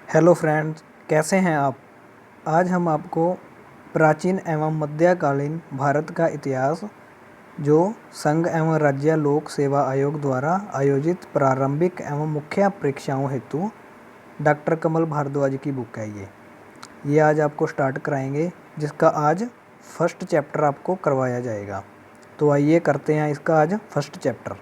Hello friends, कैसे हैं आप। आज हम आपको प्राचीन एवं मध्यकालीन भारत का इतिहास जो संघ एवं राज्य लोक सेवा आयोग द्वारा आयोजित प्रारंभिक एवं मुख्य परीक्षाओं हेतु डॉक्टर कमल भारद्वाज की बुक है। ये आज आपको स्टार्ट कराएंगे, जिसका आज फर्स्ट चैप्टर आपको करवाया जाएगा। तो आइए करते हैं इसका आज फर्स्ट चैप्टर।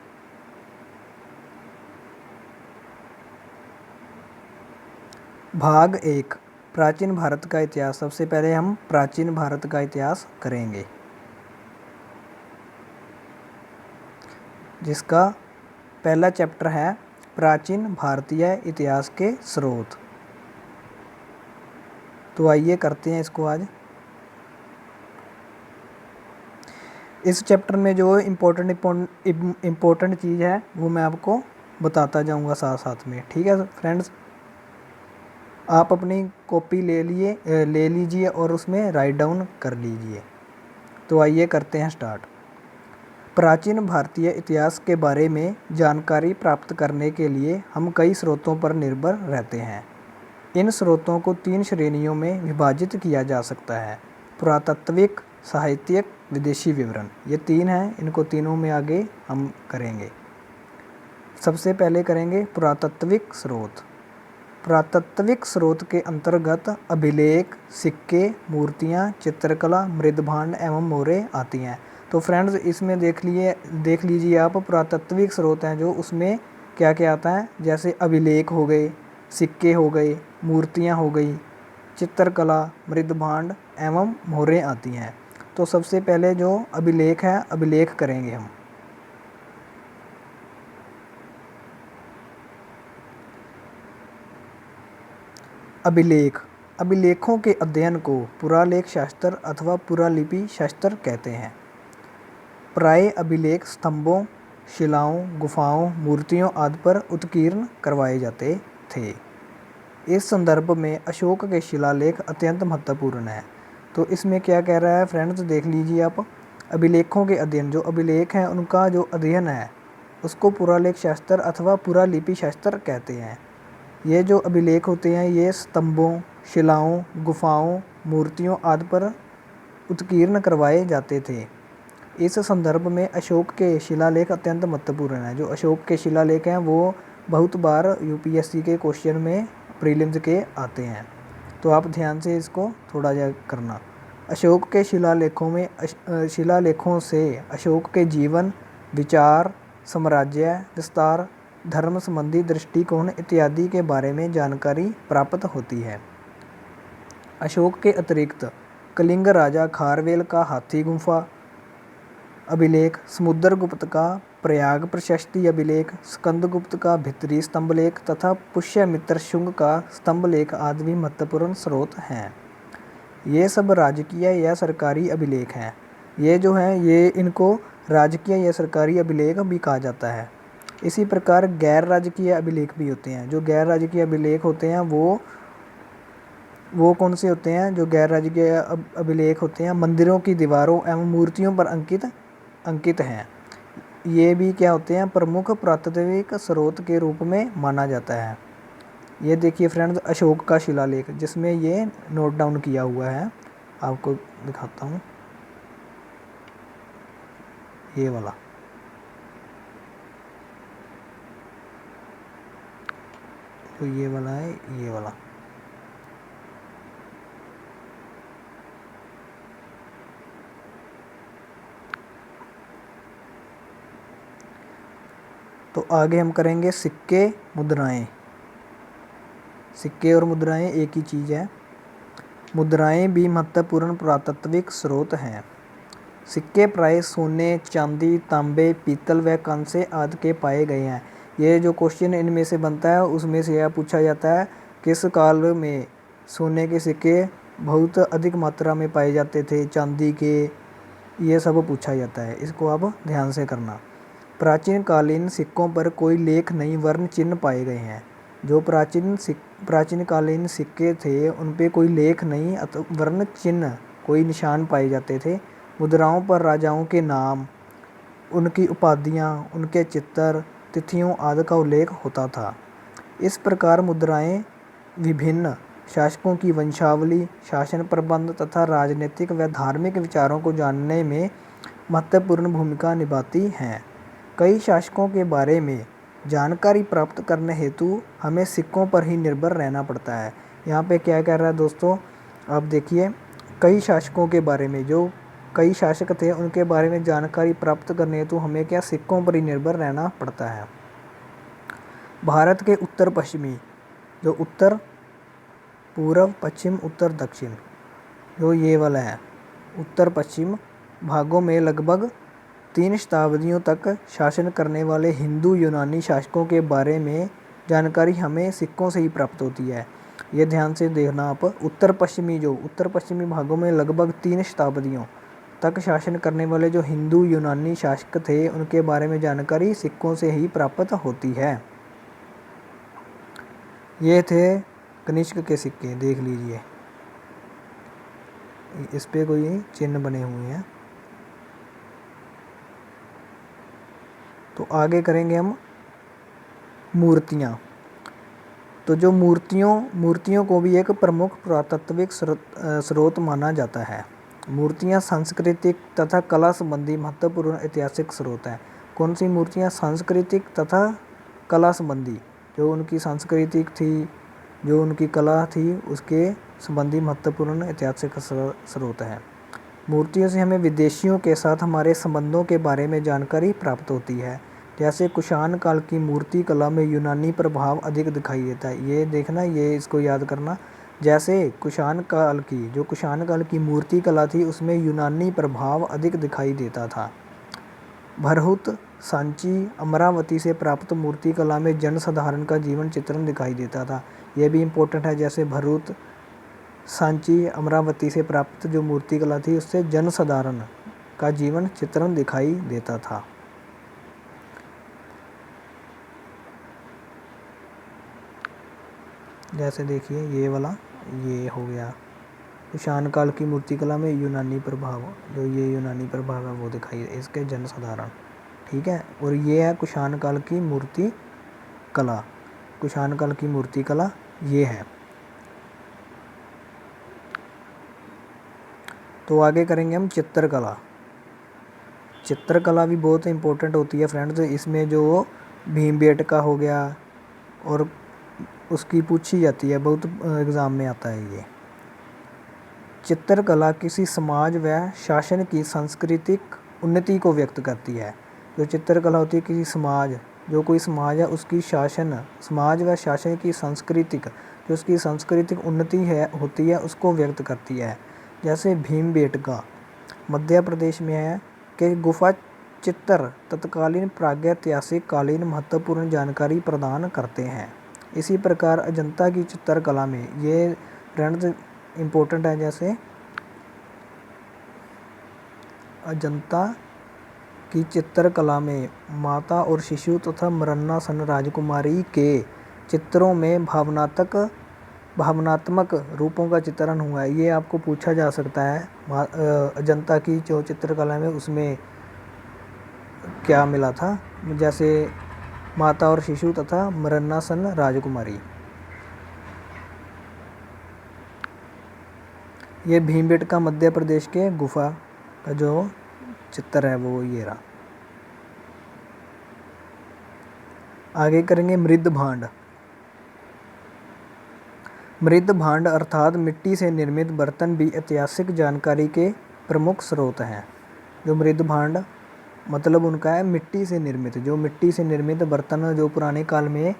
भाग 1, प्राचीन भारत का इतिहास। सबसे पहले हम प्राचीन भारत का इतिहास करेंगे, जिसका पहला चैप्टर है प्राचीन भारतीय इतिहास के स्रोत। तो आइए करते हैं इसको आज। इस चैप्टर में जो इम्पोर्टेंट चीज़ है वो मैं आपको बताता जाऊंगा साथ साथ में। ठीक है फ्रेंड्स, आप अपनी कॉपी ले लीजिए और उसमें राइट डाउन कर लीजिए। तो आइए करते हैं स्टार्ट। प्राचीन भारतीय इतिहास के बारे में जानकारी प्राप्त करने के लिए हम कई स्रोतों पर निर्भर रहते हैं। इन स्रोतों को 3 श्रेणियों में विभाजित किया जा सकता है: पुरातात्विक, साहित्यिक, विदेशी विवरण। ये 3 हैं, इनको तीनों में आगे हम करेंगे। सबसे पहले करेंगे पुरातात्विक स्रोत। पुरातात्विक स्रोत के अंतर्गत अभिलेख, सिक्के, मूर्तियाँ, चित्रकला, मृदभांड एवं मोहरें आती हैं। तो फ्रेंड्स, इसमें देख लीजिए आप, पुरातात्विक स्रोत हैं जो उसमें क्या क्या आता है, जैसे अभिलेख हो गए, सिक्के हो गए, मूर्तियाँ हो गई, चित्रकला, मृदभांड एवं मोहरें आती हैं। तो सबसे पहले जो अभिलेख है, अभिलेख करेंगे हम। अभिलेख, अभिलेखों के अध्ययन को पुरालेख शास्त्र अथवा पुरालिपि शास्त्र कहते हैं। प्राय अभिलेख स्तंभों, शिलाओं, गुफाओं, मूर्तियों आदि पर उत्कीर्ण करवाए जाते थे। इस संदर्भ में अशोक के शिलालेख अत्यंत महत्वपूर्ण है। तो इसमें क्या कह रहा है फ्रेंड्स, देख लीजिए आप। अभिलेखों के अध्ययन, जो अभिलेख हैं उनका जो अध्ययन है उसको पुरालेख शास्त्र अथवा पुरालिपि शास्त्र कहते हैं। ये जो अभिलेख होते हैं ये स्तंभों, शिलाओं, गुफाओं, मूर्तियों आदि पर उत्कीर्ण करवाए जाते थे। इस संदर्भ में अशोक के शिलालेख अत्यंत महत्वपूर्ण हैं। जो अशोक के शिलालेख हैं वो बहुत बार यूपीएससी के क्वेश्चन में प्रीलिम्स के आते हैं, तो आप ध्यान से इसको थोड़ा जा करना। अशोक के शिलालेखों से अशोक के जीवन, विचार, साम्राज्य विस्तार, धर्म संबंधी दृष्टिकोण इत्यादि के बारे में जानकारी प्राप्त होती है। अशोक के अतिरिक्त कलिंग राजा खारवेल का हाथी गुफा अभिलेख, समुद्रगुप्त का प्रयाग प्रशस्ति अभिलेख, स्कंदगुप्त का भित्री स्तंभलेख तथा पुष्यमित्र शुंग का स्तंभलेख आदि भी महत्वपूर्ण स्रोत हैं। ये सब राजकीय या सरकारी अभिलेख हैं। ये जो हैं ये इनको राजकीय या सरकारी अभिलेख भी कहा जाता है। इसी प्रकार गैर राजकीय अभिलेख भी होते हैं। जो गैर राजकीय अभिलेख होते हैं वो कौन से होते हैं? जो गैर राजकीय अभिलेख होते हैं मंदिरों की दीवारों एवं मूर्तियों पर अंकित हैं। ये भी क्या होते हैं? प्रमुख पुरातात्विक स्रोत के रूप में माना जाता है। ये देखिए फ्रेंड्स, अशोक का शिलालेख जिसमें ये नोट डाउन किया हुआ है, आपको दिखाता हूँ। ये वाला, तो ये वाला है, ये वाला। तो आगे हम करेंगे सिक्के, मुद्राएं। सिक्के और मुद्राएं एक ही चीज़ है। मुद्राएं भी महत्वपूर्ण पुरातात्विक स्रोत हैं। सिक्के प्राय सोने, चांदी, तांबे, पीतल व कांसे आदि के पाए गए हैं। ये जो क्वेश्चन इनमें से बनता है उसमें से यह पूछा जाता है किस काल में सोने के सिक्के बहुत अधिक मात्रा में पाए जाते थे, चांदी के, ये सब पूछा जाता है। इसको आप ध्यान से करना। प्राचीन कालीन सिक्कों पर कोई लेख नहीं, वर्ण चिन्ह पाए गए हैं। जो प्राचीन कालीन सिक्के थे उन पे कोई लेख नहीं, वर्ण चिन्ह, कोई निशान पाए जाते थे। मुद्राओं पर राजाओं के नाम, उनकी उपाधियाँ, उनके चित्र, तिथियों आदि का उल्लेख होता था। इस प्रकार मुद्राएं विभिन्न शासकों की वंशावली, शासन प्रबंध तथा राजनीतिक व धार्मिक विचारों को जानने में महत्वपूर्ण भूमिका निभाती हैं। कई शासकों के बारे में जानकारी प्राप्त करने हेतु हमें सिक्कों पर ही निर्भर रहना पड़ता है। यहाँ पे क्या कह रहा है दोस्तों, आप देखिए, कई शासकों के बारे में, जो कई शासक थे उनके बारे में जानकारी प्राप्त करने हेतु हमें क्या सिक्कों पर ही निर्भर रहना पड़ता है। भारत के उत्तर पश्चिमी, जो उत्तर पूर्व, पश्चिम, उत्तर, दक्षिण, जो ये वाला है उत्तर पश्चिम भागों में लगभग 3 शताब्दियों तक शासन करने वाले हिंदू यूनानी शासकों के बारे में जानकारी हमें सिक्कों से ही प्राप्त होती है। ये ध्यान से देखना आप, उत्तर पश्चिमी भागों में लगभग 3 शताब्दियों तक शासन करने वाले जो हिंदू यूनानी शासक थे उनके बारे में जानकारी सिक्कों से ही प्राप्त होती है। ये थे कनिष्क के सिक्के, देख लीजिए, इस पे कोई चिन्ह बने हुए हैं। तो आगे करेंगे हम मूर्तियाँ। तो जो मूर्तियों को भी एक प्रमुख पुरातात्विक स्रोत माना जाता है। मूर्तियाँ सांस्कृतिक तथा कला संबंधी महत्वपूर्ण ऐतिहासिक स्रोत हैं। कौन सी मूर्तियाँ? सांस्कृतिक तथा कला संबंधी, जो उनकी सांस्कृतिक थी, जो उनकी कला थी, उसके संबंधी महत्वपूर्ण ऐतिहासिक स्रोत है। मूर्तियों से हमें विदेशियों के साथ हमारे संबंधों के बारे में जानकारी प्राप्त होती है। जैसे कुषाण काल की मूर्ति कला में यूनानी प्रभाव अधिक दिखाई देता है। ये देखना, ये इसको याद करना। जैसे कुषाण काल की मूर्ति कला थी उसमें यूनानी प्रभाव अधिक दिखाई देता था। भरहुत, सांची, अमरावती से प्राप्त मूर्ति कला में जनसाधारण का जीवन चित्रण दिखाई देता था। यह भी इम्पोर्टेंट है। जैसे भरहुत, सांची, अमरावती से प्राप्त जो मूर्ति कला थी उससे जनसाधारण का जीवन चित्रण दिखाई देता था। जैसे देखिए ये वाला, ये हो गया कुषाण काल की मूर्ति कला में यूनानी प्रभाव, जो ये यूनानी प्रभाव है वो दिखाई, इसके जनसाधारण, ठीक है। और ये है कुषाण काल की मूर्ति कला, कुषाण काल की मूर्ति कला ये है। तो आगे करेंगे हम चित्रकला। चित्रकला भी बहुत इंपॉर्टेंट होती है फ्रेंड्स। इसमें जो भीमबेटका हो गया और उसकी पूछी जाती है, बहुत एग्ज़ाम में आता है ये। चित्रकला किसी समाज व शासन की सांस्कृतिक उन्नति को व्यक्त करती है। जो चित्रकला होती है किसी समाज, जो कोई समाज है उसकी समाज व शासन की सांस्कृतिक, जो उसकी सांस्कृतिक उन्नति होती है उसको व्यक्त करती है। जैसे भीमबेटका मध्य प्रदेश में है कि गुफा चित्र तत्कालीन प्रागैतिहासिक कालीन महत्वपूर्ण जानकारी प्रदान करते हैं। इसी प्रकार अजंता की चित्रकला में, ये फ्रेंड्स इम्पोर्टेंट है, जैसे अजंता की चित्रकला में माता और शिशु तथा मरणासन राजकुमारी के चित्रों में भावनात्मक रूपों का चित्रण हुआ है। ये आपको पूछा जा सकता है। अजंता की जो चित्रकला में उसमें क्या मिला था, जैसे माता और शिशु तथा मरणासन राजकुमारी। ये भीमबेटका मध्य प्रदेश के गुफा का जो चित्र है वो ये रहा। आगे करेंगे मृद भांड। मृद भांड अर्थात मिट्टी से निर्मित बर्तन भी ऐतिहासिक जानकारी के प्रमुख स्रोत हैं। जो मृद भांड मतलब उनका है मिट्टी से निर्मित, जो मिट्टी से निर्मित बर्तन जो पुराने काल में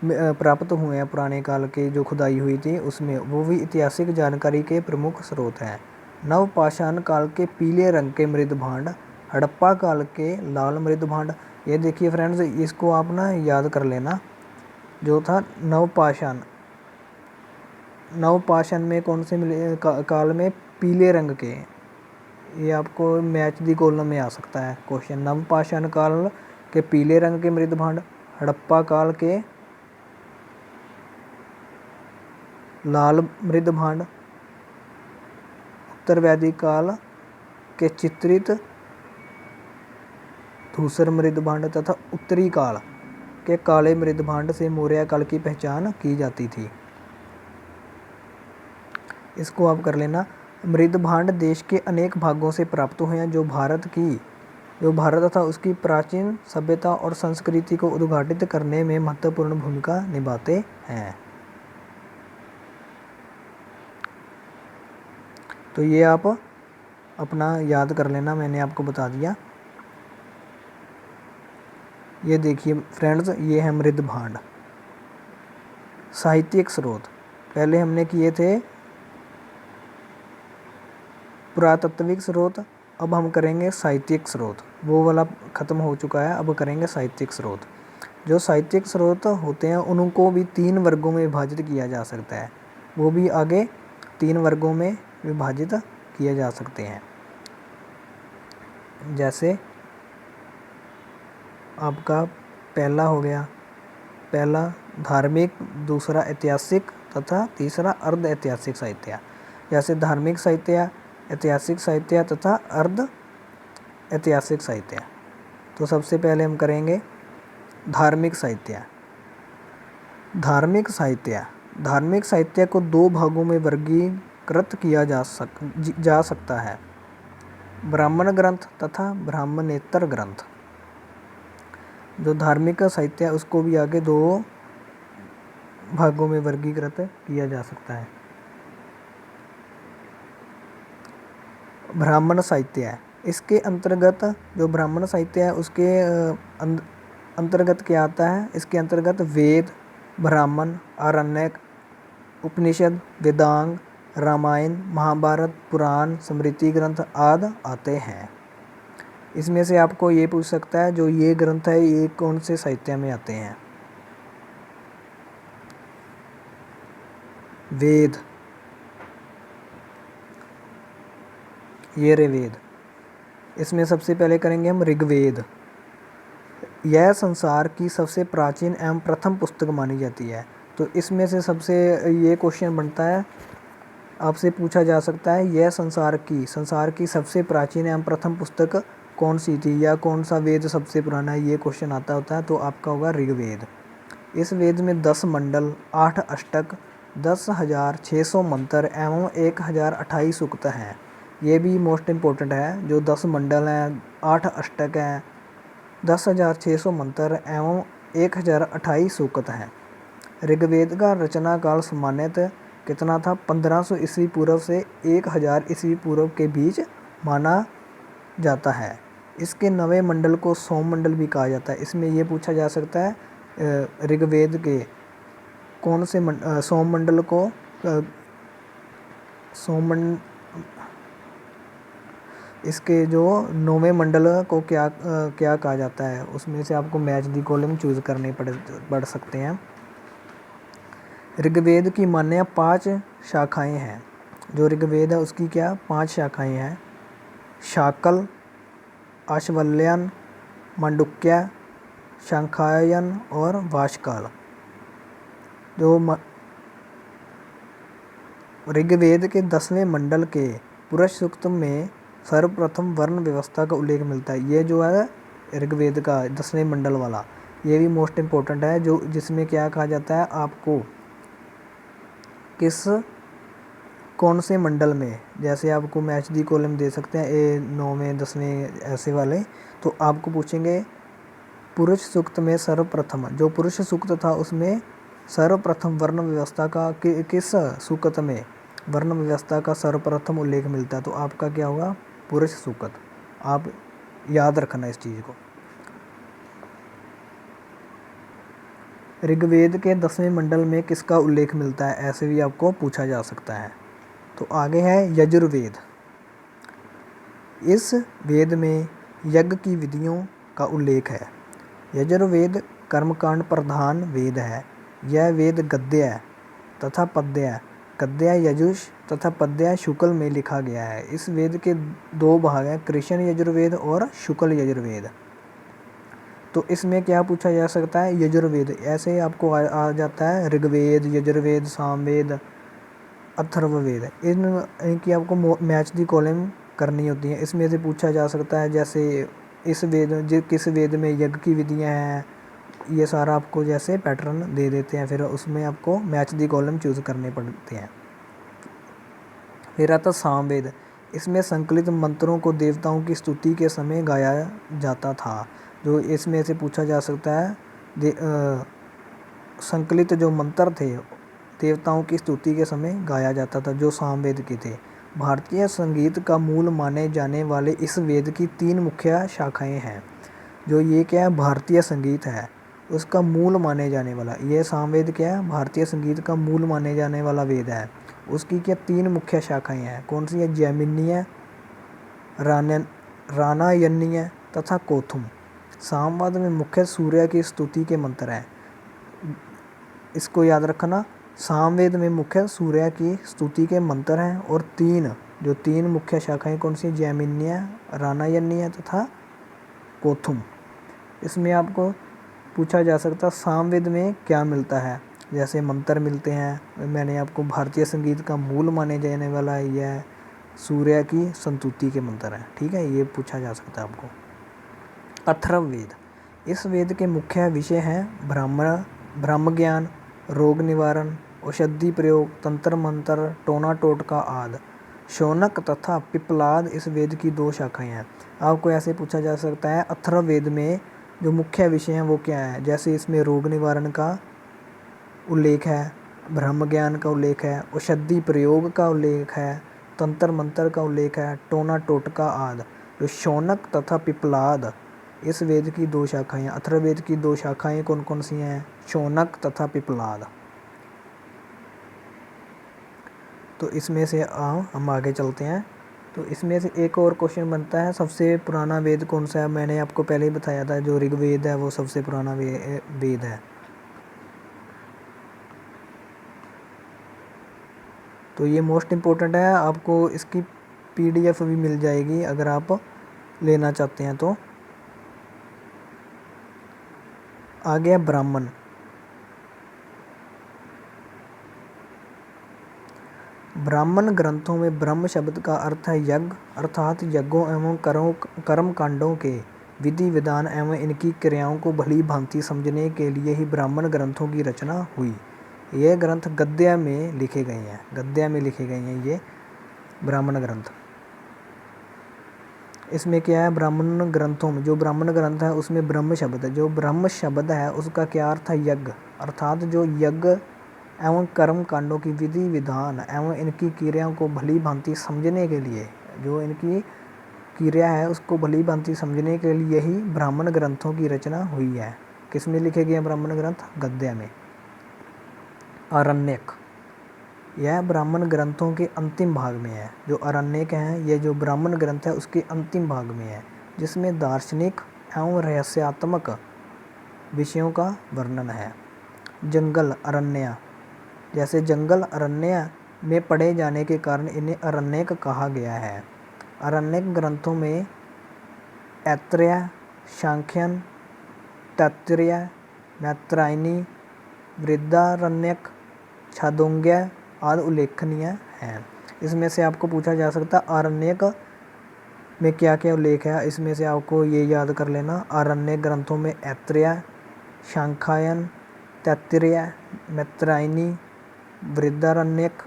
प्राप्त हुए हैं, पुराने काल के जो खुदाई हुई थी उसमें, वो भी ऐतिहासिक जानकारी के प्रमुख स्रोत हैं। नवपाषाण काल के पीले रंग के मृद भांड, हड़प्पा काल के लाल मृद भांड। ये देखिए फ्रेंड्स, इसको आप ना याद कर लेना। जो था नवपाषाण में कौन से काल में? पीले रंग के। ये आपको मैच दी कॉलम में आ सकता है क्वेश्चन। नवपाषाण काल के पीले रंग के मृद भांड, हड़प्पा काल के लाल मृद भांड, उत्तर वैदिक काल के चित्रित धूसर मृद भांड तथा उत्तरी काल के काले मृदभांड से मौर्य काल की पहचान की जाती थी। इसको आप कर लेना। मृदभांड देश के अनेक भागों से प्राप्त हुए हैं जो भारत था उसकी प्राचीन सभ्यता और संस्कृति को उद्घाटित करने में महत्वपूर्ण भूमिका निभाते हैं। तो ये आप अपना याद कर लेना, मैंने आपको बता दिया। ये देखिए फ्रेंड्स, ये है मृदभांड। साहित्यिक स्रोत पहले हमने किए थे पुरातात्विक स्रोत, अब हम करेंगे साहित्यिक स्रोत। वो वाला ख़त्म हो चुका है, अब करेंगे साहित्यिक स्रोत। जो साहित्यिक स्रोत होते हैं उनको भी 3 वर्गों में विभाजित किया जा सकता है, वो भी आगे 3 वर्गों में विभाजित किए जा सकते हैं। जैसे आपका पहला हो गया, पहला धार्मिक, दूसरा ऐतिहासिक तथा तीसरा अर्ध ऐतिहासिक साहित्य। जैसे धार्मिक साहित्य, ऐतिहासिक साहित्य तथा अर्ध ऐतिहासिक साहित्य। तो सबसे पहले हम करेंगे धार्मिक साहित्य। धार्मिक साहित्य को 2 भागों में वर्गीकृत किया जा सकता है, ब्राह्मण ग्रंथ तथा ब्राह्मणेतर ग्रंथ। जो धार्मिक साहित्य है उसको भी आगे 2 भागों में वर्गीकृत किया जा सकता है। ब्राह्मण साहित्य है, इसके अंतर्गत जो ब्राह्मण साहित्य है उसके अंतर्गत क्या आता है? इसके अंतर्गत वेद, ब्राह्मण, आरण्यक, उपनिषद, वेदांग, रामायण, महाभारत, पुराण, स्मृति ग्रंथ आदि आते हैं। इसमें से आपको ये पूछ सकता है जो ये ग्रंथ है ये कौन से साहित्य में आते हैं? वेद, ये रे वेद। इसमें सबसे पहले करेंगे हम ऋग्वेद। यह संसार की सबसे प्राचीन एवं प्रथम पुस्तक मानी जाती है। तो इसमें से सबसे ये क्वेश्चन बनता है, आपसे पूछा जा सकता है यह संसार की सबसे प्राचीन एवं प्रथम पुस्तक कौन सी थी या कौन सा वेद सबसे पुराना है, ये क्वेश्चन आता होता है। तो आपका होगा ऋग्वेद। इस वेद में 10 मंडल, 8 अष्टक, 10,600 मंत्र एवं 1,028 सूक्त हैं। ये भी मोस्ट इम्पोर्टेंट है। जो 10 मंडल हैं, 8 अष्टक हैं, 10,600 मंत्र एवं 1,028 सूक्त हैं। ऋग्वेद का रचना काल सामान्यतः कितना था? 1500 ईस्वी पूर्व से 1000 ईस्वी पूर्व के बीच माना जाता है। इसके 9वें मंडल को सोम मंडल भी कहा जाता है। इसमें ये पूछा जा सकता है ऋग्वेद के कौन से सोम मंडल को इसके जो 9वें मंडल को क्या कहा जाता है? उसमें से आपको मैच दी कॉलम चूज़ करने पड़ सकते हैं। ऋग्वेद की मान्य 5 शाखाएं हैं। जो ऋग्वेद है उसकी क्या 5 शाखाएं हैं? शाकल, आश्वल्यन, मांडुक्य, शांखायन और वाशकाल। जो ऋग्वेद के 10वें मंडल के पुरुष सूक्त में सर्वप्रथम वर्ण व्यवस्था का उल्लेख मिलता है। ये जो है ऋग्वेद का 10वें मंडल वाला, ये भी मोस्ट इम्पोर्टेंट है। जो जिसमें क्या कहा जाता है आपको कौन से मंडल में, जैसे आपको मैच दी कॉलम दे सकते हैं 9वें 10वें ऐसे वाले। तो आपको पूछेंगे पुरुष सूक्त में सर्वप्रथम, जो पुरुष सूक्त था उसमें सर्वप्रथम वर्ण व्यवस्था का किस सूक्त में वर्ण व्यवस्था का सर्वप्रथम उल्लेख मिलता है? तो आपका क्या होगा? पुरुष सूक्त। आप याद रखना इस चीज़ को। ऋग्वेद के 10वें मंडल में किसका उल्लेख मिलता है? ऐसे भी आपको पूछा जा सकता है। तो आगे है यजुर्वेद। इस वेद में यज्ञ की विधियों का उल्लेख है। यजुर्वेद कर्मकांड प्रधान वेद है। यह वेद गद्य तथा पद्य, गद्य यजुष तथा पद्य शुक्ल में लिखा गया है। इस वेद के 2 भाग हैं, कृष्ण यजुर्वेद और शुक्ल यजुर्वेद। तो इसमें क्या पूछा जा सकता है? यजुर्वेद। ऐसे आपको आ जाता है ऋग्वेद, यजुर्वेद, सामवेद, अथर्ववेद। इनकी आपको मैच दी कॉलम करनी होती है। इसमें से पूछा जा सकता है जैसे किस वेद में यज्ञ की विधियाँ हैं, ये सारा आपको जैसे पैटर्न दे देते हैं, फिर उसमें आपको मैच दी कॉलम चूज़ करने पड़ते हैं। फिर आता सामवेद। इसमें संकलित मंत्रों को देवताओं की स्तुति के समय गाया जाता था। जो इसमें से पूछा जा सकता है, संकलित जो मंत्र थे देवताओं की स्तुति के समय गाया जाता था, जो सामवेद के थे। भारतीय संगीत का मूल माने जाने वाले इस वेद की 3 मुख्य शाखाएं हैं। जो ये क्या है, भारतीय संगीत है, उसका मूल माने जाने वाला ये सामवेद क्या है, भारतीय संगीत का मूल माने जाने वाला वेद है। उसकी क्या 3 मुख्य शाखाएं हैं, कौन सी है? जैमिनीय, रानायनीय तथा कोथुम। सामवेद में मुख्य सूर्य की स्तुति के मंत्र हैं। इसको याद रखना, सामवेद में मुख्य सूर्य की स्तुति के मंत्र हैं। और 3 मुख्य शाखाएं कौन सी? जैमिनीय, रानायनीय तथा कोथुम। इसमें आपको पूछा जा सकता है सामवेद में क्या मिलता है, जैसे मंत्र मिलते हैं। मैंने आपको भारतीय संगीत का मूल माने जाने वाला यह सूर्य की संतुति के मंत्र हैं, ठीक है, ये पूछा जा सकता है आपको। अथर्ववेद। इस वेद के मुख्य विषय हैं ब्रह्म ज्ञान, रोग निवारण, औषधि प्रयोग, तंत्र मंत्र, टोना टोटका आदि। शौनक तथा पिप्पलाद इस वेद की 2 शाखाएं हैं। आपको ऐसे पूछा जा सकता है अथर्ववेद में जो मुख्य विषय हैं वो क्या है, जैसे इसमें रोग निवारण का उल्लेख है, ब्रह्म ज्ञान का उल्लेख है, औषधि प्रयोग का उल्लेख है, तंत्र मंत्र का उल्लेख है, टोना टोटका आदि। जो शौनक तथा पिप्पलाद इस वेद की 2 शाखाएं हैं। अथर्ववेद की 2 शाखाएं कौन कौन सी हैं? शौनक तथा पिप्पलाद। तो इसमें से हम आगे चलते हैं। तो इसमें से एक और क्वेश्चन बनता है, सबसे पुराना वेद कौन सा है? मैंने आपको पहले ही बताया था, जो ऋग्वेद है वो सबसे पुराना वेद है। तो ये मोस्ट इम्पोर्टेंट है, आपको इसकी PDF भी मिल जाएगी अगर आप लेना चाहते हैं तो। आ गया ब्राह्मण। ब्राह्मण ग्रंथों में ब्रह्म शब्द का अर्थ है यज्ञ, अर्थात यज्ञों एवं कर्म कांडों के विधि विधान एवं इनकी क्रियाओं को भली भांति समझने के लिए ही ब्राह्मण ग्रंथों की रचना हुई। ये ग्रंथ गद्य में लिखे गए हैं, ये ब्राह्मण ग्रंथ। इसमें क्या है, ब्राह्मण ग्रंथों में जो ब्राह्मण ग्रंथ है उसमें ब्रह्म शब्द है, जो ब्रह्म शब्द है उसका क्या अर्थ है? यज्ञ, अर्थात जो यज्ञ एवं कर्म कांडों की विधि विधान एवं इनकी क्रियाओं को भली भांति समझने के लिए, जो इनकी क्रिया है उसको भली भांति समझने के लिए ही ब्राह्मण ग्रंथों की रचना हुई है। किसमें लिखे गए ब्राह्मण ग्रंथ? गद्य में। आरण्यक, यह ब्राह्मण ग्रंथों के अंतिम भाग में है। जो आरण्यक है, ये जो ब्राह्मण ग्रंथ है उसके अंतिम भाग में है, जिसमें दार्शनिक एवं रहस्यात्मक विषयों का वर्णन है। जंगल, अरण्य, जैसे जंगल अरण्य में पढ़े जाने के कारण इन्हें अरण्यक कहा गया है। अरण्यक ग्रंथों में ऐत्रेय, सांख्यन, तैत्तिरीय, मैत्रायणी, बृहदारण्यक, छांदोग्य आदि उल्लेखनीय हैं। इसमें से आपको पूछा जा सकता है आरण्यक में क्या क्या उल्लेख है। इसमें से आपको ये याद कर लेना, आरण्यक ग्रंथों में ऐत्रेय, सांख्यायन, तैत्तिरीय, मैत्रायणी, बृहदारण्यक,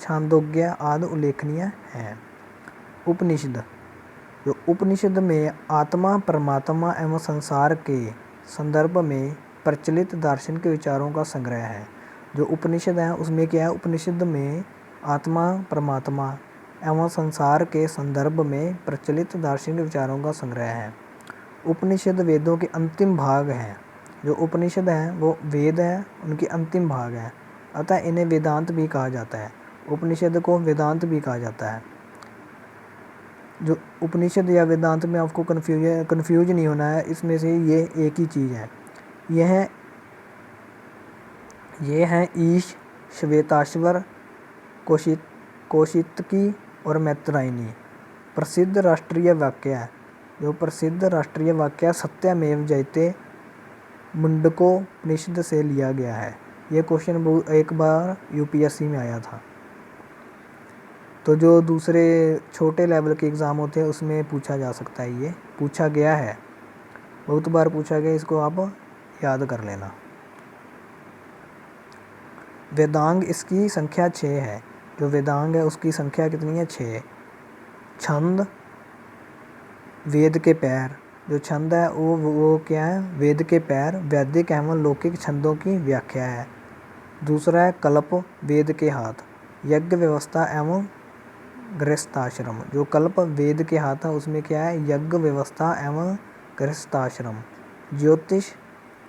छांदोग्य आदि उल्लेखनीय हैं। उपनिषद, जो उपनिषद में आत्मा, परमात्मा एवं संसार के संदर्भ में प्रचलित दार्शनिक विचारों का संग्रह है। जो उपनिषद है उसमें क्या है, उपनिषद में आत्मा, परमात्मा एवं संसार के संदर्भ में प्रचलित दार्शनिक विचारों का संग्रह है। उपनिषद वेदों के अंतिम भाग हैं। जो उपनिषद हैं वो वेद है, उनके अंतिम भाग हैं, अतः इन्हें वेदांत भी कहा जाता है। उपनिषद को वेदांत भी कहा जाता है। जो उपनिषद या वेदांत में आपको कन्फ्यूज नहीं होना है, इसमें से ये एक ही चीज़ है। ये हैं ईश, श्वेताश्वर, कौशितकी और मैत्रायणी। प्रसिद्ध राष्ट्रीय वाक्य है, जो प्रसिद्ध राष्ट्रीय वाक्य सत्यमेव जयते मुंडकोपनिषद से लिया गया है। ये क्वेश्चन एक बार UPSC में आया था। तो जो दूसरे छोटे लेवल के एग्ज़ाम होते हैं उसमें पूछा जा सकता है, ये पूछा गया है, बहुत बार पूछा गया, इसको आप याद कर लेना। वेदांग इसकी संख्या 6 है। जो वेदांग है उसकी संख्या कितनी है? 6। छंद वेद के पैर, जो छंद है वो क्या है? वेद के पैर वैदिक एवं लौकिक छंदों की व्याख्या है। दूसरा है कल्प वेद के हाथ, यज्ञ व्यवस्था एवं गृहस्थाश्रम। जो कल्प वेद के हाथ है उसमें क्या है? यज्ञ व्यवस्था एवं गृहस्थाश्रम। ज्योतिष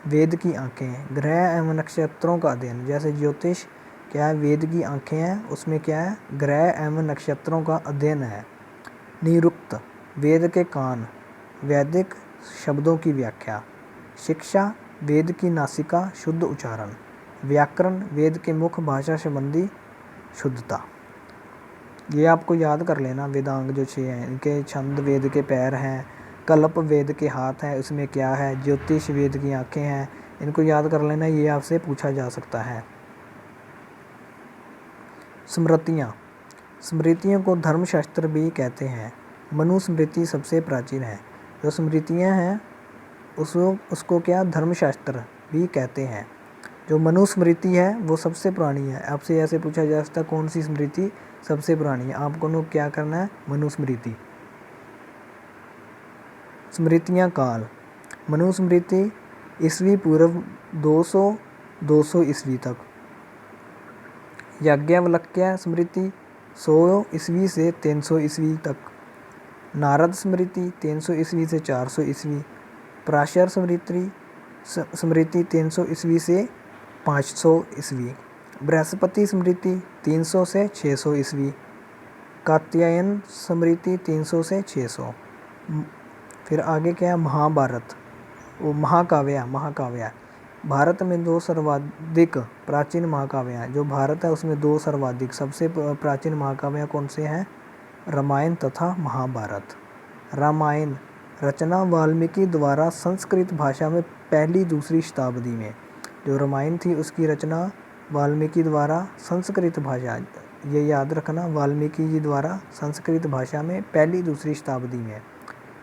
वेद की आंखें, ग्रह एवं नक्षत्रों का अध्ययन। जैसे ज्योतिष क्या है? वेद की आंखें हैं, उसमें क्या है? ग्रह एवं नक्षत्रों का अध्ययन है। निरुक्त वेद के कान, वैदिक शब्दों की व्याख्या। शिक्षा वेद की नासिका, शुद्ध उच्चारण। व्याकरण वेद के मुख्य भाषा संबंधी शुद्धता। ये आपको याद कर लेना। वेदांग जो 6 हैं इनके छंद वेद के पैर हैं, कल्प वेद के हाथ हैं, उसमें क्या है? ज्योतिष वेद की आंखें हैं। इनको याद कर लेना, ये आपसे पूछा जा सकता है। स्मृतियाँ, स्मृतियों को धर्मशास्त्र भी कहते हैं। मनुस्मृति सबसे प्राचीन है। जो स्मृतियाँ हैं उसको क्या? धर्मशास्त्र भी कहते हैं। जो मनुस्मृति है वो सबसे पुरानी है। आपसे ऐसे पूछा जा सकता है कौन सी स्मृति सबसे पुरानी है? आपको क्या करना है? मनुस्मृति। स्मृतियाँ काल, मनुस्मृति ईस्वी पूर्व 200 ईस्वी तक। याज्ञवल्क्य स्मृति 100 ईस्वी से 300 ईस्वी तक। नारद स्मृति 300 ईस्वी से 400 ईस्वी। पराशर स्मृति 300 ईस्वी से 500 ईस्वी। बृहस्पति स्मृति 300 से 600 ईस्वी। कात्यायन स्मृति 300 से 600। फिर आगे क्या है? महाभारत, वो महाकाव्य। भारत में 2 सर्वाधिक प्राचीन महाकाव्य हैं। जो भारत है उसमें 2 सर्वाधिक सबसे प्राचीन महाकाव्य कौन से हैं? रामायण तथा महाभारत। रामायण रचना वाल्मीकि द्वारा संस्कृत भाषा में पहली दूसरी शताब्दी में। जो रामायण थी उसकी रचना वाल्मीकि द्वारा संस्कृत भाषा, ये याद रखना, वाल्मीकि जी द्वारा संस्कृत भाषा में पहली दूसरी शताब्दी में।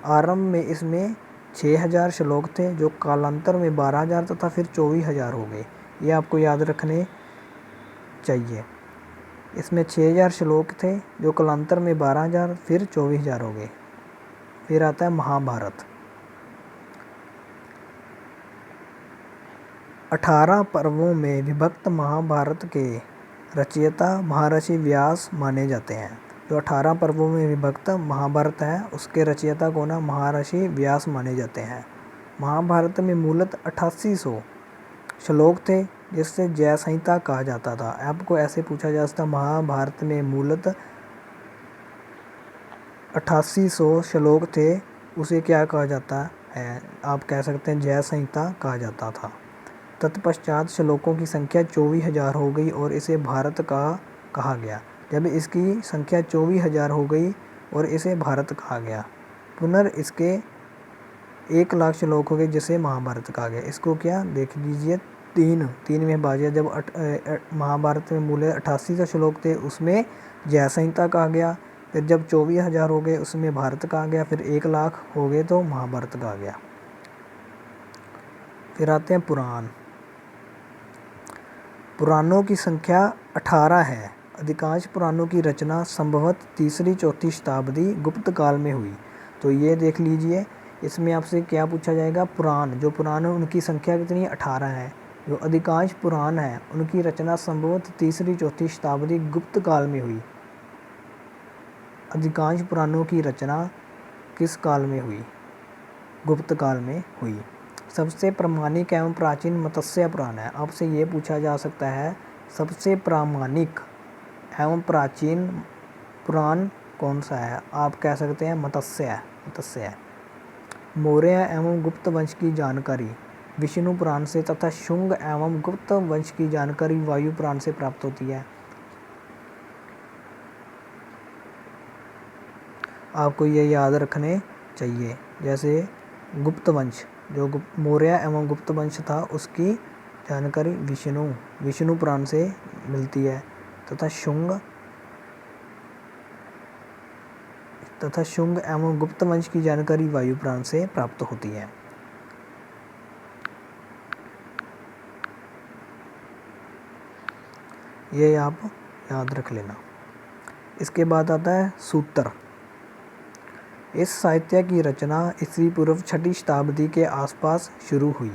आरंभ में इसमें 6000 श्लोक थे जो कालांतर में 12000 तथा फिर 24000 हो गए। ये आपको याद रखने चाहिए। इसमें 6000 श्लोक थे जो कालांतर में 12000 फिर 24000 हो गए। फिर आता है महाभारत। 18 पर्वों में विभक्त महाभारत के रचयिता महर्षि व्यास माने जाते हैं। जो 18 पर्वों में विभक्त महाभारत है उसके रचयिता कौन है? महर्षि व्यास माने जाते हैं। महाभारत में मूलतः 8800 श्लोक थे जिससे जय संहिता कहा जाता था। आपको ऐसे पूछा जा सकता, महाभारत में मूलतः 8800 श्लोक थे, उसे क्या कहा जाता है? आप कह सकते हैं जय संहिता कहा जाता था। तत्पश्चात श्लोकों की संख्या 24000 हो गई और इसे भारत का कहा गया। जब इसकी संख्या 24000 हो गई और इसे भारत कहा गया। पुनर् इसके 1 लाख श्लोक हो गए जिसे महाभारत कहा गया। इसको क्या देख लीजिए, 3 में बाजिया। जब महाभारत में मूल 8800 श्लोक थे उसमें जय संहिता कहा गया। फिर जब 24000 हो गए उसमें भारत कहा गया। फिर 1 लाख हो गए तो महाभारत कहा गया। फिर आते हैं पुराण। पुराणों की संख्या 18 है। अधिकांश पुराणों की रचना संभवतः 3री-4थी शताब्दी गुप्त काल में हुई। तो ये देख लीजिए, इसमें आपसे क्या पूछा जाएगा? पुराण, जो पुराण है उनकी संख्या कितनी? 18 है। जो अधिकांश पुराण है उनकी रचना संभवतः 3री-4थी शताब्दी गुप्त काल में हुई। अधिकांश पुराणों की रचना किस काल में हुई? गुप्त काल में हुई। सबसे प्रामाणिक एवं प्राचीन मत्स्य पुराण है। आपसे ये पूछा जा सकता है सबसे प्रामाणिक एवं प्राचीन पुराण कौन सा है? आप कह सकते हैं मत्स्य। मौर्य एवं गुप्त वंश की जानकारी विष्णु पुराण से तथा शुंग एवं गुप्त वंश की जानकारी वायु पुराण से प्राप्त होती है। आपको ये याद रखने चाहिए। जैसे गुप्त वंश, जो मौर्य एवं गुप्त वंश था उसकी जानकारी विष्णु पुराण से मिलती है तथा शुंग एवं गुप्त वंश की जानकारी वायु पुराण से प्राप्त होती है। ये आप याद रख लेना। इसके बाद आता है सूत्र। इस साहित्य की रचना ईस्वी पूर्व 6वीं शताब्दी के आसपास शुरू हुई।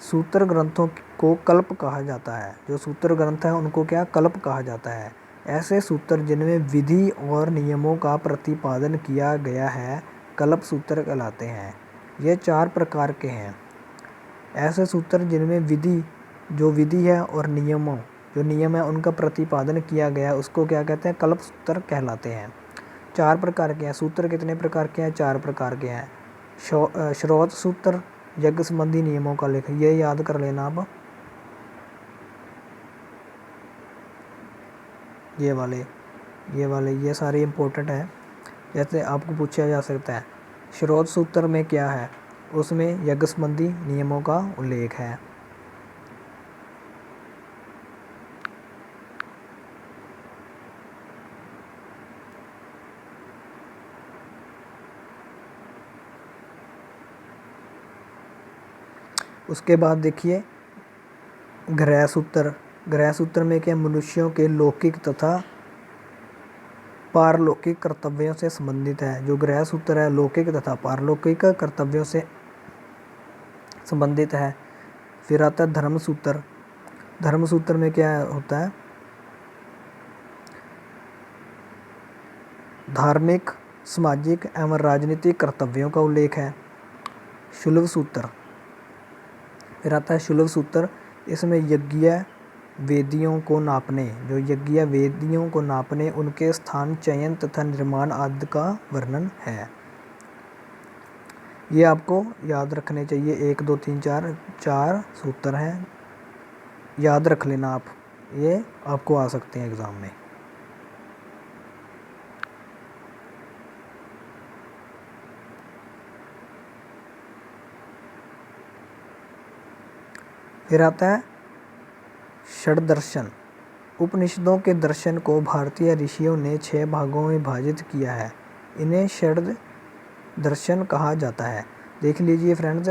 सूत्र ग्रंथों को कल्प कहा जाता है। जो सूत्र ग्रंथ हैं उनको क्या कल्प कहा जाता है। ऐसे सूत्र जिनमें विधि और नियमों का प्रतिपादन किया गया है कल्प सूत्र कहलाते हैं। ये 4 प्रकार के हैं। ऐसे सूत्र जिनमें जो विधि है और जो नियम है उनका प्रतिपादन किया गया उसको क्या कहते हैं कल्प सूत्र कहलाते हैं। 4 प्रकार के हैं। सूत्र कितने प्रकार के हैं? 4 प्रकार के हैं। स्रोत सूत्र, यज्ञ संबंधी नियमों का लेख, ये याद कर लेना आप। ये सारे इम्पोर्टेंट हैं। जैसे आपको पूछा जा सकता है स्रोत सूत्र में क्या है, उसमें यज्ञ संबंधी नियमों का उल्लेख है। उसके बाद देखिए ग्रह सूत्र। ग्रह सूत्र में क्या मनुष्यों के लौकिक तथा पारलौकिक कर्तव्यों से संबंधित है। जो ग्रह सूत्र है लौकिक तथा पारलौकिक कर्तव्यों से संबंधित है। फिर आता है धर्म सूत्र। धर्म सूत्र में क्या होता है? धार्मिक, सामाजिक एवं राजनीतिक कर्तव्यों का उल्लेख है। शुल्ब सूत्र। फिर आता है शुल्ब सूत्र। इसमें यज्ञ वेदियों को नापने, उनके स्थान चयन तथा निर्माण आदि का वर्णन है। ये आपको याद रखने चाहिए। 1 2 3 4 सूत्र हैं, याद रख लेना आप। ये आपको आ सकते हैं एग्ज़ाम में। फिर आता है षड दर्शन। उपनिषदों के दर्शन को भारतीय ऋषियों ने 6 भागों में विभाजित किया है। इन्हें षड दर्शन कहा जाता है। देख लीजिए फ्रेंड्स,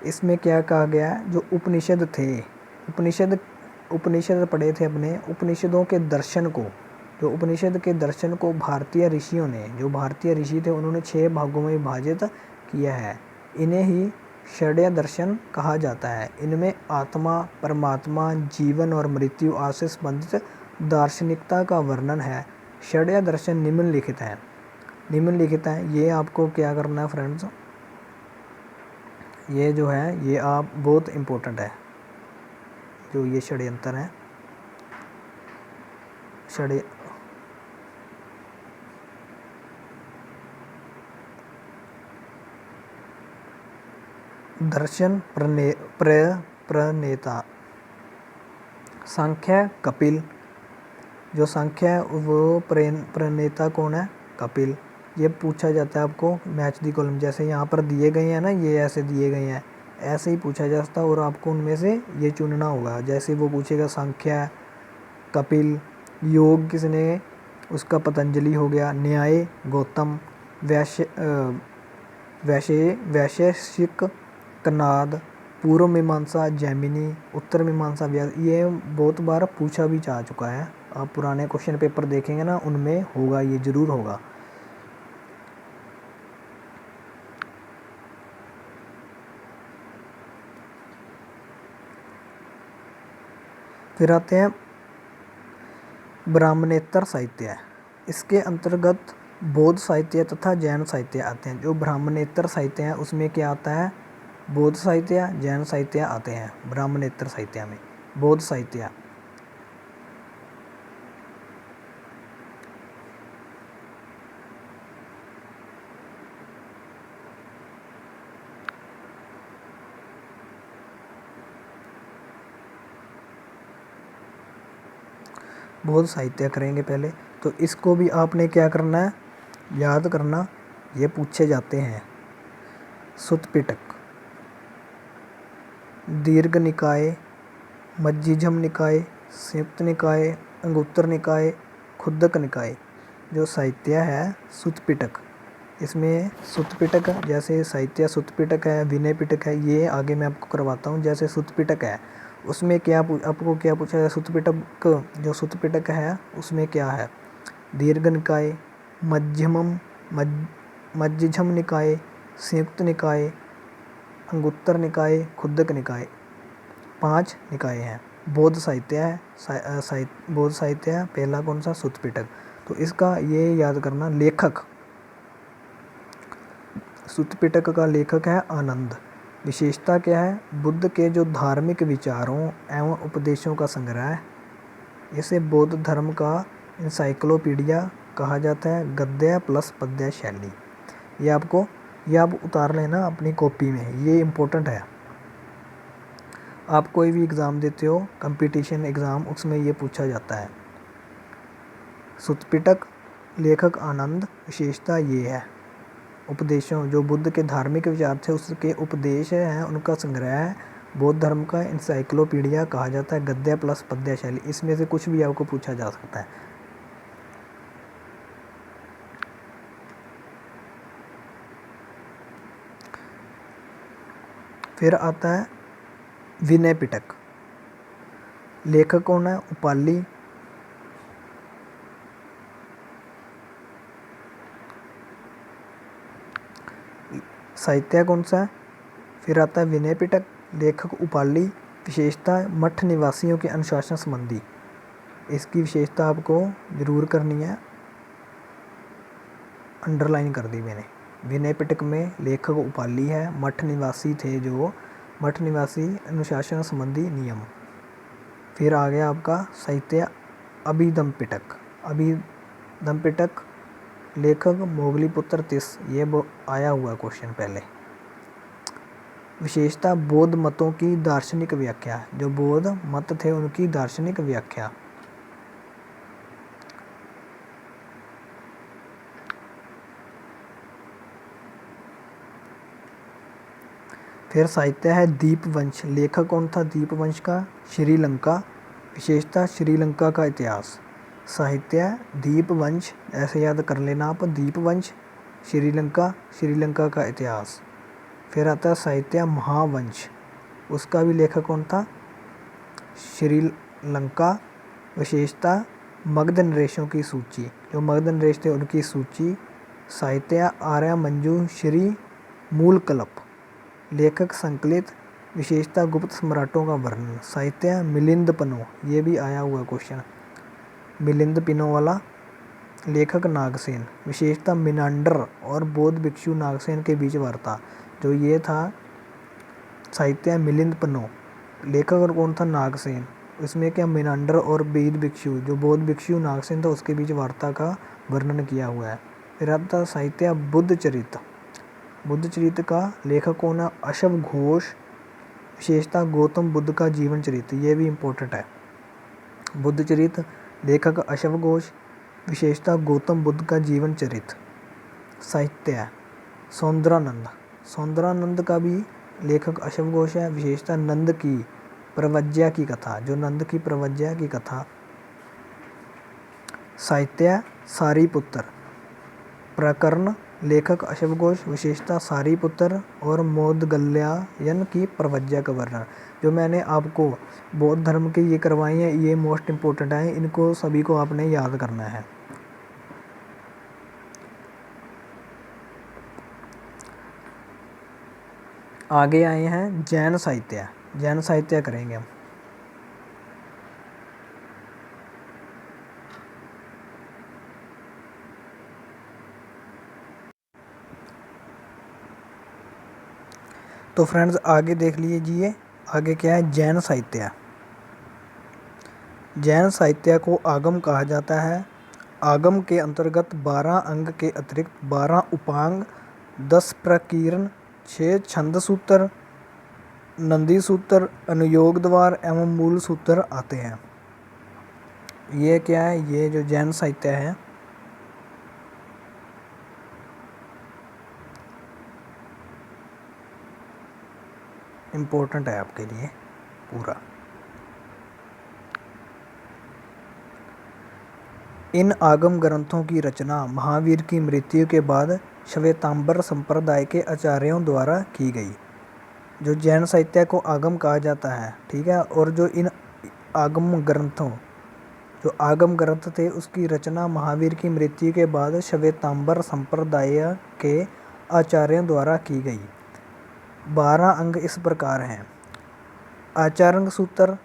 इसमें क्या कहा गया है? जो उपनिषद थे, उपनिषद पढ़े थे अपने, उपनिषद के दर्शन को भारतीय ऋषियों ने, जो भारतीय ऋषि थे उन्होंने 6 भागों में विभाजित किया है। इन्हें ही षड्य दर्शन कहा जाता है। इनमें आत्मा, परमात्मा, जीवन और मृत्यु आदि से संबंधित दार्शनिकता का वर्णन है। षड्य दर्शन निम्नलिखित है। ये आपको क्या करना है फ्रेंड्स, ये जो है ये आप बहुत इम्पोर्टेंट है। जो ये षड्यंत्र है, दर्शन प्रणेता सांख्य कपिल। जो सांख्य है वो प्रणेता कौन है? कपिल। ये पूछा जाता है आपको मैच दी कॉलम। जैसे यहाँ पर दिए गए हैं ना, ये ऐसे दिए गए हैं, ऐसे ही पूछा जाता है और आपको उनमें से ये चुनना होगा। जैसे वो पूछेगा सांख्य, कपिल, योग किसने, उसका पतंजलि हो गया, न्याय गौतम, वैशेषिक कनाद, पूर्व मीमांसा जैमिनी, उत्तर मीमांसा व्यास। ये बहुत बार पूछा भी जा चुका है। आप पुराने क्वेश्चन पेपर देखेंगे ना, उनमें होगा, ये जरूर होगा। फिर आते हैं ब्राह्मणेतर साहित्य। इसके अंतर्गत बौद्ध साहित्य तथा जैन साहित्य आते हैं। जो ब्राह्मणेतर साहित्य है उसमें क्या आता है? बौद्ध साहित्य, जैन साहित्य आते हैं। ब्राह्मणेतर साहित्य में बौद्ध साहित्य। बौद्ध साहित्य करेंगे पहले, तो इसको भी आपने क्या करना है, याद करना। ये पूछे जाते हैं। सुत्त पिटक, दीर्घ निकाय, मज्जिझम निकाय, संयुक्त निकाय, अंगुत्तर निकाय, खुद्दक निकाय। जो साहित्य है सुत्त पिटक, इसमें सुत्त पिटक जैसे साहित्य सुत्त पिटक है, विनय पिटक है, ये आगे मैं आपको करवाता हूँ। जैसे सुत्त पिटक है उसमें आपको क्या पूछा है, सुत्त पिटक, जो सुत्त पिटक है उसमें क्या है, दीर्घ निकाय, मध्यमम, मध्यझम निकाय, संयुक्त निकाय, अंगुत्तर निकाय, खुद्दक निकाय, 5 निकाय हैं। बौद्ध साहित्य है, बौद्ध साहित्य है पहला कौन सा, सुत्त पिटक। तो इसका ये याद करना, लेखक सुत्त पिटक का लेखक है आनंद। विशेषता क्या है, बुद्ध के जो धार्मिक विचारों एवं उपदेशों का संग्रह है। इसे बौद्ध धर्म का इंसाइक्लोपीडिया कहा जाता है, गद्य प्लस पद्य शैली। ये आप उतार लेना अपनी कॉपी में, ये इम्पोर्टेंट है। आप कोई भी एग्ज़ाम देते हो, कंपटीशन एग्ज़ाम, उसमें ये पूछा जाता है। सुत्त पिटक, लेखक आनंद, विशेषता ये है, उपदेशों जो बुद्ध के धार्मिक विचार थे उसके उपदेश हैं, उनका संग्रह है, बौद्ध धर्म का इंसाइक्लोपीडिया कहा जाता है, गद्य प्लस पद्य शैली। इसमें से कुछ भी आपको पूछा जा सकता है। फिर आता है विनय पिटक। लेखक कौन है, उपाली। साहित्य कौन सा है, फिर आता है विनय पिटक, लेखक उपाली। विशेषता मठ निवासियों के अनुशासन संबंधी। इसकी विशेषता आपको जरूर करनी है, अंडरलाइन कर दी मैंने। विनय पिटक में लेखक उपाली है, मठ निवासी थे जो, मठ निवासी अनुशासन संबंधी नियम। फिर आ गया आपका साहित्य अभिधम पिटक। अभिधम पिटक, लेखक मोगलीपुत्र तिस। ये आया हुआ क्वेश्चन पहले। विशेषता बौद्ध मतों की दार्शनिक व्याख्या, जो बौद्ध मत थे उनकी दार्शनिक व्याख्या। फिर साहित्य है दीपवंश। लेखक कौन था दीपवंश का, श्रीलंका। विशेषता श्रीलंका का इतिहास। साहित्य दीपवंश, ऐसे याद कर लेना आप, दीपवंश, श्रीलंका, श्रीलंका का इतिहास। फिर आता है साहित्य महावंश, उसका भी लेखक कौन था, श्रीलंका। विशेषता मगध नरेशों की सूची, जो मगध नरेश थे उनकी सूची। साहित्य आर्या मंजू श्री मूलकल्प, लेखक संकलित। विशेषता गुप्त सम्राटों का वर्णन। साहित्य मिलिंद पन्नो, ये भी आया हुआ क्वेश्चन, मिलिंद पिनो वाला। लेखक नागसेन। विशेषता मिनांडर और बौद्ध भिक्षु नागसेन के बीच वार्ता, जो ये था साहित्य मिलिंद पन्नो। लेखक और कौन था, नागसेन। इसमें क्या मिनांडर और बौद्ध भिक्षु, जो बौद्ध भिक्षु नागसेन था उसके बीच वार्ता का वर्णन किया हुआ है। फिर आता साहित्य बुद्ध चरित। बुद्ध चरित्र का लेखक कौन है, अशव घोष। विशेषता गौतम बुद्ध का जीवन चरित्र, ये भी इम्पोर्टेंट है। बुद्ध चरित्र, लेखक अशव घोष। विशेषता गौतम बुद्ध का जीवन चरित्र। साहित्य है सौंदरानंद। सौंदरानंद का भी लेखक अशव घोष है। विशेषता नंद की प्रवज्या की कथा, जो नंद की प्रवज्या की कथा। साहित्य सारीपुत्र। प्रकरण, लेखक अशव घोष। विशेषता सारीपुत्र और मोदगल्यायन की प्रवज्या का वर्णन। जो मैंने आपको बौद्ध धर्म के ये करवाई हैं, ये मोस्ट इम्पोर्टेंट है, इनको सभी को आपने याद करना है। आगे आए हैं जैन साहित्य। जैन साहित्य करेंगे हम। तो फ्रेंड्स आगे देख लीजिए, आगे क्या है, जैन साहित्य। जैन साहित्य को आगम कहा जाता है। आगम के अंतर्गत 12 अंग के अतिरिक्त 12 उपांग, 10 प्रकीर्णन, 6 छंद सूत्र, नंदी सूत्र, अनुयोग द्वार एवं मूल सूत्र आते हैं। ये क्या है, ये जो जैन साहित्य है इम्पोर्टेंट है आपके लिए पूरा। इन आगम ग्रंथों की रचना महावीर की मृत्यु के बाद श्वेतांबर संप्रदाय के आचार्यों द्वारा की गई। जो जैन साहित्य को आगम कहा जाता है, ठीक है। और जो इन आगम ग्रंथों जो आगम ग्रंथ थे उसकी रचना महावीर की मृत्यु के बाद श्वेतांबर संप्रदाय के आचार्यों द्वारा की गई। 12 अंग इस प्रकार हैं: आचार्य सूत्र,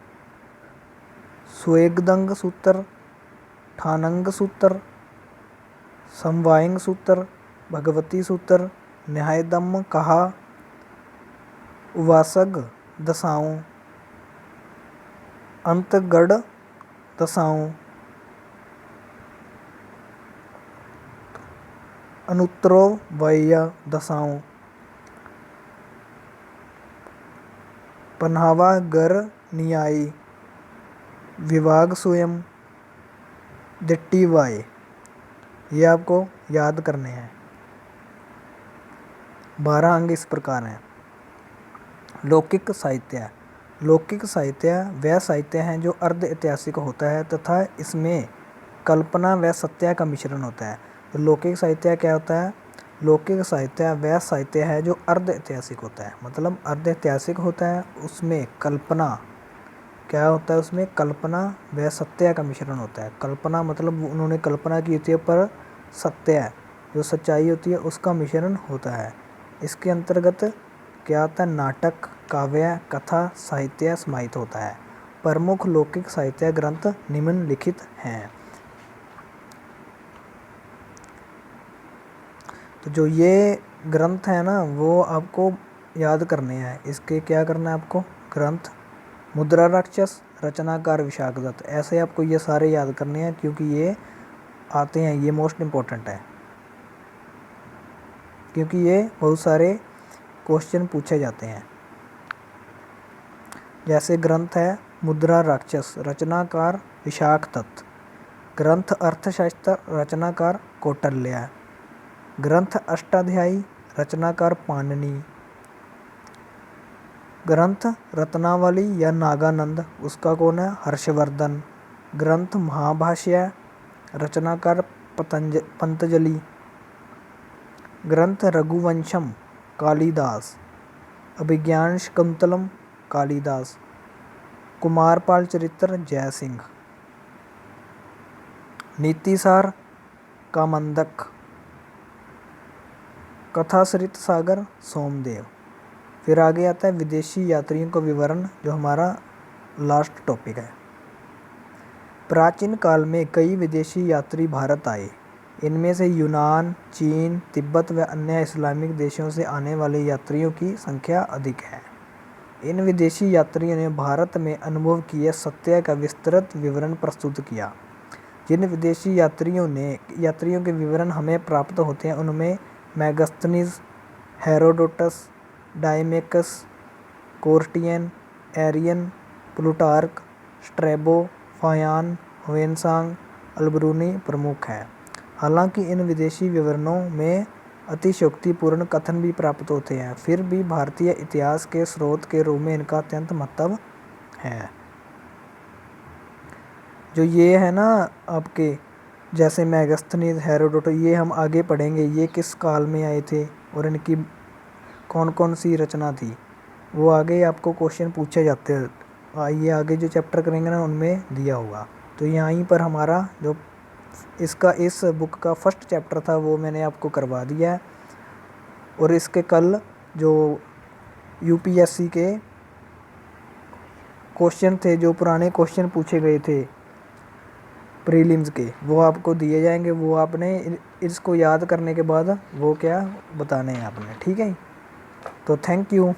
स्वेदंग सूत्र, ठानंग सूत्र, समवायिंग सूत्र, भगवती सूत्र, न्यायदम कहा, उवासग दशाओं, अंतगढ़ दशाओं, अनुत्तरो वैया दशाओं, पन्हावा गर न्यायी, विभाग स्वयं, दिट्टी वाय। ये आपको याद करने हैं। 12 अंग इस प्रकार हैं। लौकिक साहित्य। लौकिक साहित्य वह साहित्य है जो अर्ध ऐतिहासिक होता है तथा इसमें कल्पना व सत्य का मिश्रण होता है। तो लौकिक साहित्य क्या होता है? लौकिक साहित्य वह साहित्य है जो अर्ध ऐतिहासिक होता है, मतलब अर्ध ऐतिहासिक होता है, उसमें कल्पना क्या होता है? उसमें कल्पना व सत्य का मिश्रण होता है। कल्पना मतलब उन्होंने कल्पना की होती है, पर सत्य जो सच्चाई होती है उसका मिश्रण होता है। इसके अंतर्गत क्या आता है? नाटक, काव्य, कथा साहित्य समाहित होता है। प्रमुख लौकिक साहित्य ग्रंथ निम्नलिखित हैं। तो जो ये ग्रंथ है ना वो आपको याद करने हैं। इसके क्या करना है आपको? ग्रंथ: मुद्रा राक्षस, रचनाकार विशाख दत्त। ऐसे आपको ये सारे याद करने हैं क्योंकि ये आते हैं, ये मोस्ट इम्पोर्टेंट है क्योंकि ये बहुत सारे क्वेश्चन पूछे जाते हैं। जैसे ग्रंथ है मुद्रा राक्षस, रचनाकार विशाख दत्त। ग्रंथ अर्थशास्त्र, रचनाकार कौटिल्य। ग्रंथ अष्टाध्यायी, रचनाकार पाणिनि। ग्रंथ रत्नावली या नागानंद, उसका कौन है? हर्षवर्धन। ग्रंथ महाभाष्य, रचनाकार पतंजलि। ग्रंथ रघुवंशम, कालिदास। अभिज्ञान शाकुंतलम, कालिदास। कुमारपाल चरित्र, जयसिंह। नीतिसार, कामंदक। कथासरित सागर, सोमदेव। फिर आगे आता है विदेशी यात्रियों का विवरण, जो हमारा लास्ट टॉपिक है। प्राचीन काल में कई विदेशी यात्री भारत आए। इनमें से यूनान, चीन, तिब्बत व अन्य इस्लामिक देशों से आने वाले यात्रियों की संख्या अधिक है। इन विदेशी यात्रियों ने भारत में अनुभव किए सत्य का विस्तृत विवरण प्रस्तुत किया। जिन विदेशी यात्रियों के विवरण हमें प्राप्त होते हैं उनमें Megasthenes, Herodotus, Deimachus, Curtius, Arrian, Plutarch, Strabo, Fa Hien, Hiuen Tsang, Al Biruni प्रमुख हैं। हालांकि इन विदेशी विवरणों में अतिशयोक्तिपूर्ण कथन भी प्राप्त होते हैं, फिर भी भारतीय इतिहास के स्रोत के रूप में इनका अत्यंत महत्व है। जो ये है ना आपके, जैसे मैगस्थनीज, हेरोडोटस, ये हम आगे पढ़ेंगे ये किस काल में आए थे और इनकी कौन कौन सी रचना थी, वो आगे आपको क्वेश्चन पूछे जाते हैं। ये आगे जो चैप्टर करेंगे ना उनमें दिया होगा। तो यहीं पर हमारा जो इस बुक का फर्स्ट चैप्टर था वो मैंने आपको करवा दिया है। और इसके कल जो यूपीएससी के क्वेश्चन थे, जो पुराने क्वेश्चन पूछे गए थे प्रीलिम्स के, वो आपको दिए जाएंगे। वो आपने इसको याद करने के बाद वो क्या बताने हैं आपने, ठीक है। तो थैंक यू।